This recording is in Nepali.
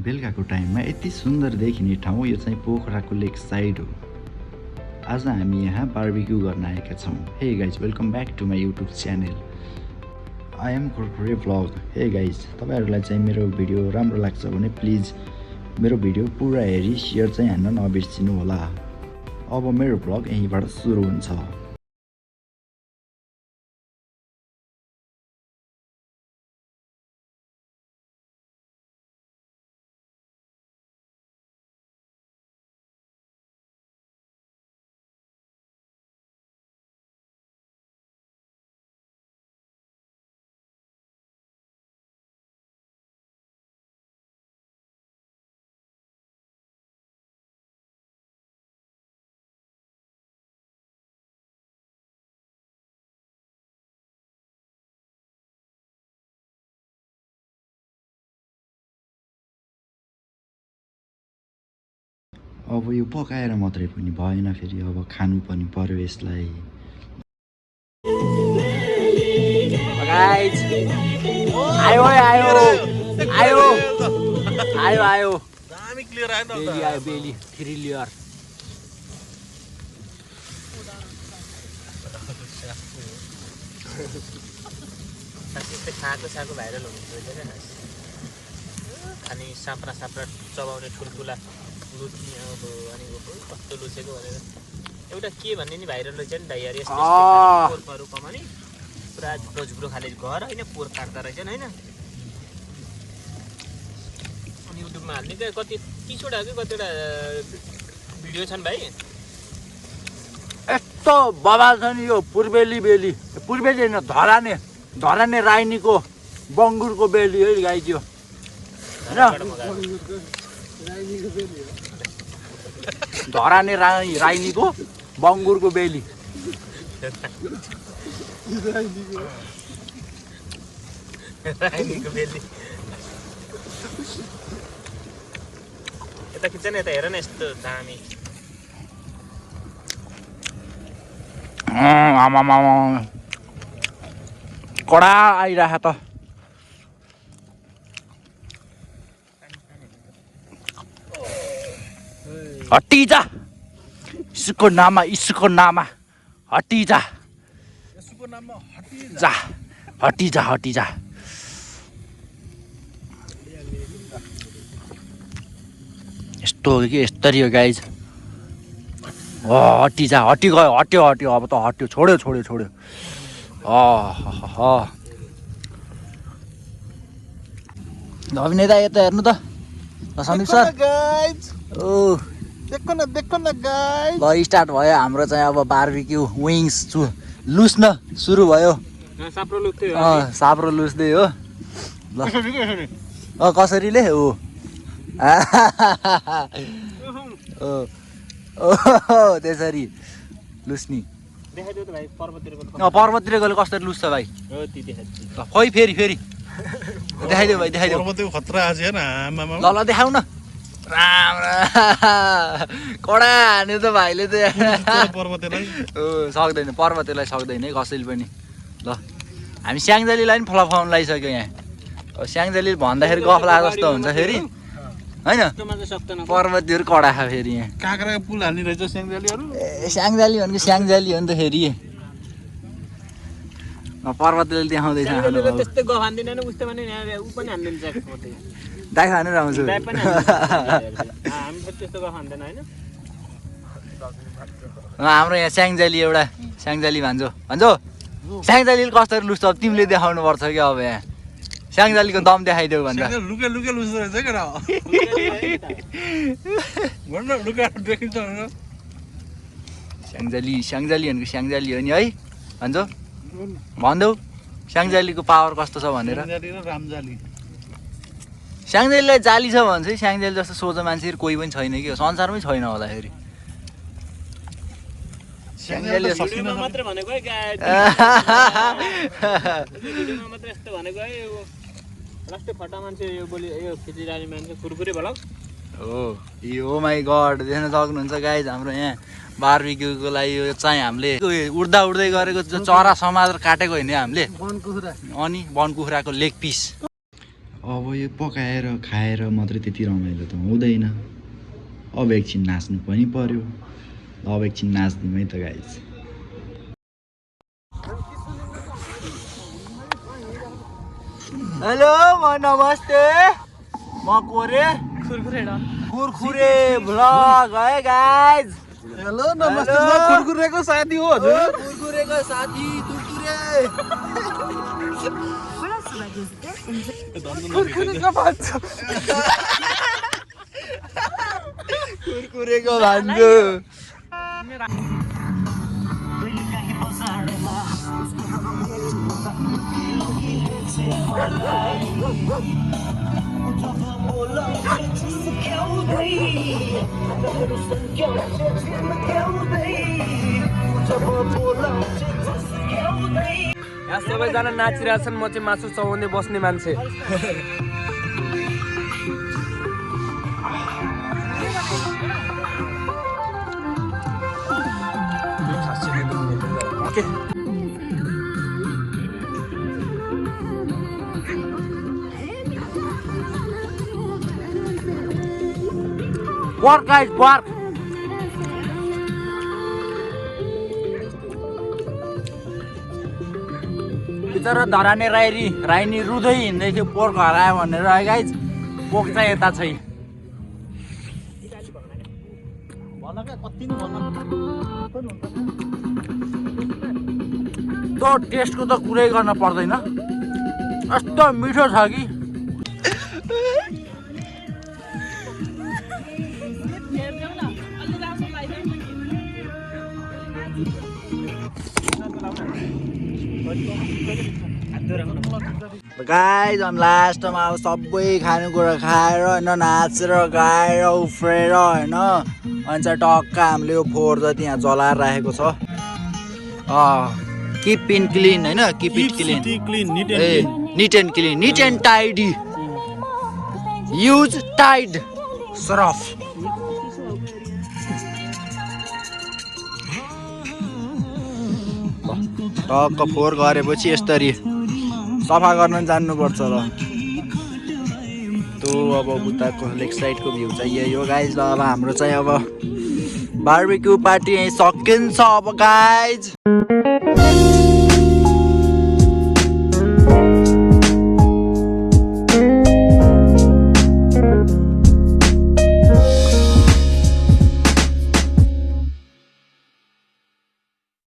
बेलुकाको टाइममा यति सुन्दर देखिने ठाउँ यो चाहिँ पोखराको लेक साइड हो। आज हामी यहाँ बार्बिक्यू गर्न आएका छौँ। Hey guys, welcome back to my YouTube channel. I am Khurkhure vlog. Hey guys, तपाईँहरूलाई चाहिँ मेरो भिडियो राम्रो लाग्छ भने प्लिज मेरो भिडियो पुरा हेरी सेयर चाहिँ हान्न नबिर्सिनु होला। अब मेरो भ्लग यहीँबाट सुरु हुन्छ। अब यो पकाएर मात्रै पनि भएन, फेरि अब खानु पनि पर्यो यसलाई। आयो आयो आयो आयो दामी क्लियर आयो नि त। आयो बेली फेरि लियर खाएको साको भाइरल हुनुहुन्छ हैन। खाने साप्रा चबाउने ठुल्ठुला लुच्ने अब अनि कस्तो लुचेको भनेर एउटा के भन्ने नि भाइरल रहेछ नि दाइ यार। यस्तो पोरहरू कमानी पुरा झुक्रो झुक्रो खाले घर हैन, पोर काट्दा रहेछ हैन। अनि युट्युबमा हाल्ने त कति 30 वटा कि कतिवटा भिडियो छन् भाइ। यस्तो बबाल छ नि यो पूर्वेली बेली, पूर्वेली हैन धराने राइनीको बङ्गुरको बेली है गाई त्यो धराने राइनीको बङ्गुरको बेली। राइनीको बेली यता खिच्छ नि, यता हेर न यस्तो दामी। आमामा कडा आइरह त। हटिजा इसको नाम हटिजा जा हटिजा। यस्तो हो कि यस्तरी हो गाइज। हटिजा हट्यो अब त हट्यो, छोड्यो। अभिनय दा यता हेर्नु त सन्दीप सर। देखो न गाइज। ल स्टार्ट भयो हाम्रो चाहिँ अब बार्बिक्यू विङ्स लुस्न सुरु भयो। साप्रो लुस्दै हो। ल कसरीले हो त्यसरी लुस्नी। पर्वततिर गएर कसरी लुस्छ भाइ? खोइ फेरि देखाइदेऊ भाइ, देखाइदेऊ। खतरा आज है ना मामा। ल देखाउ न। राम्रो कडा हान्यो त भाइले त। पर्वतेलाई सक्दैन है कसैले पनि। ल हामी स्याङ्जालीलाई पनि फलाउन लागिसक्यो यहाँ। अब स्याङ्जाली भन्दाखेरि गफ लाग्यो जस्तो हुन्छ फेरि होइन। पर्वतीहरू कडा खा फेरि यहाँ। काँक्राको पुल हाल्ने रहेछ स्याङ्जालीहरू। स्याङ्जाली भनेको स्याङ्जाली हो नि त फेरि। पर्वतले देखाउँदैछ त्यस्तै गफ हान्दिन नि उस्तो भने उ पनि हान्दिन दाइ खानु आउँछु। हामी त्यस्तो गफ हान्दैन हैन। हाम्रो यहाँ स्याङ्जाली एउटा स्याङ्जाली भन्छौ स्याङ्जालीले कसरी लुस्छ अब तिमीले देखाउनु पर्छ कि। अब यहाँ स्याङ्जालीको दम देखाइदेऊ भन्छ। लुके लुस्छ रहेछ केटा। स्याङ्जाली भनेको स्याङ्जाली हो नि है भन्छौ। भनिदेऊ स्याङ्जालीको पावर कस्तो छ भनेर। स्याङ्जालीलाई जाली छ भने चाहिँ स्याङ्जाली जस्तो सोझो मान्छेहरू कोही पनि छैन कि संसारमै छैन होला फेरि। स्याङ्जाली मात्र भनेको है मात्र यस्तो भनेको है। लास्टै फटा मान्छे यो बोली यो खिचिरानी मान्छे कुरकुरे भलक हो। यो माई गड देख्न सक्नुहुन्छ गाइज, हाम्रो यहाँ बार्बिक्यूको लागि यो चाहिँ हामीले उड्दै गरेको चरा समाज काटेको होइन हामीले। अनि बनकुखुराको लेग पिस। अब यो पकाएर खाएर मात्रै त्यति रमाइलो त हुँदैन, अब एकछिन नाच्नु पनि पर्यो। अब एकछिन नाच्दिउँ है त गाइज। हेलो नमस्ते, म कोरे कुरकुरे भ्लग है गाइज। हेलो नमस्ते, म कुरकुरेको साथी हो हजुर। कुरकुरेको साथी कुरकुरे। कुरकुरेको भान्जो। कुरकुरेको भान्जो। यहाँ सबैजना नाचिरहेछन्, म चाहिँ मासु चबाउँदै बस्ने मान्छे। Pork guys, pork. बिचरा धराने राइनी रुँदै हिँड्दै थियो पोर्क हरायो भनेर है गाइज। पोर्क चाहिँ यता छै। त्यो टेस्टको त कुरै गर्न पर्दैन, यस्तो मिठो छ कि। गाइज अनि लास्टमा अब सबै खानेकुरा खाएर होइन, नाचेर गाएर उफ्रेर होइन, अनि चाहिँ टक्क हामीले यो फोहोर जति यहाँ जलाएर राखेको छ। किप इन क्लिन होइन, keep it clean, neat and clean, neat and tidy, use Tide Surf. टक्क फोहोर गरेपछि यसरी सफा गर्न जान्नुपर्छ ल। त्यो अब उताको लेक साइडको भ्यू चाहिँ यही हो गाइज। ल अब हाम्रो चाहिँ अब बार्बिक्यू पार्टी यहीँ सकिन्छ अब गाइज।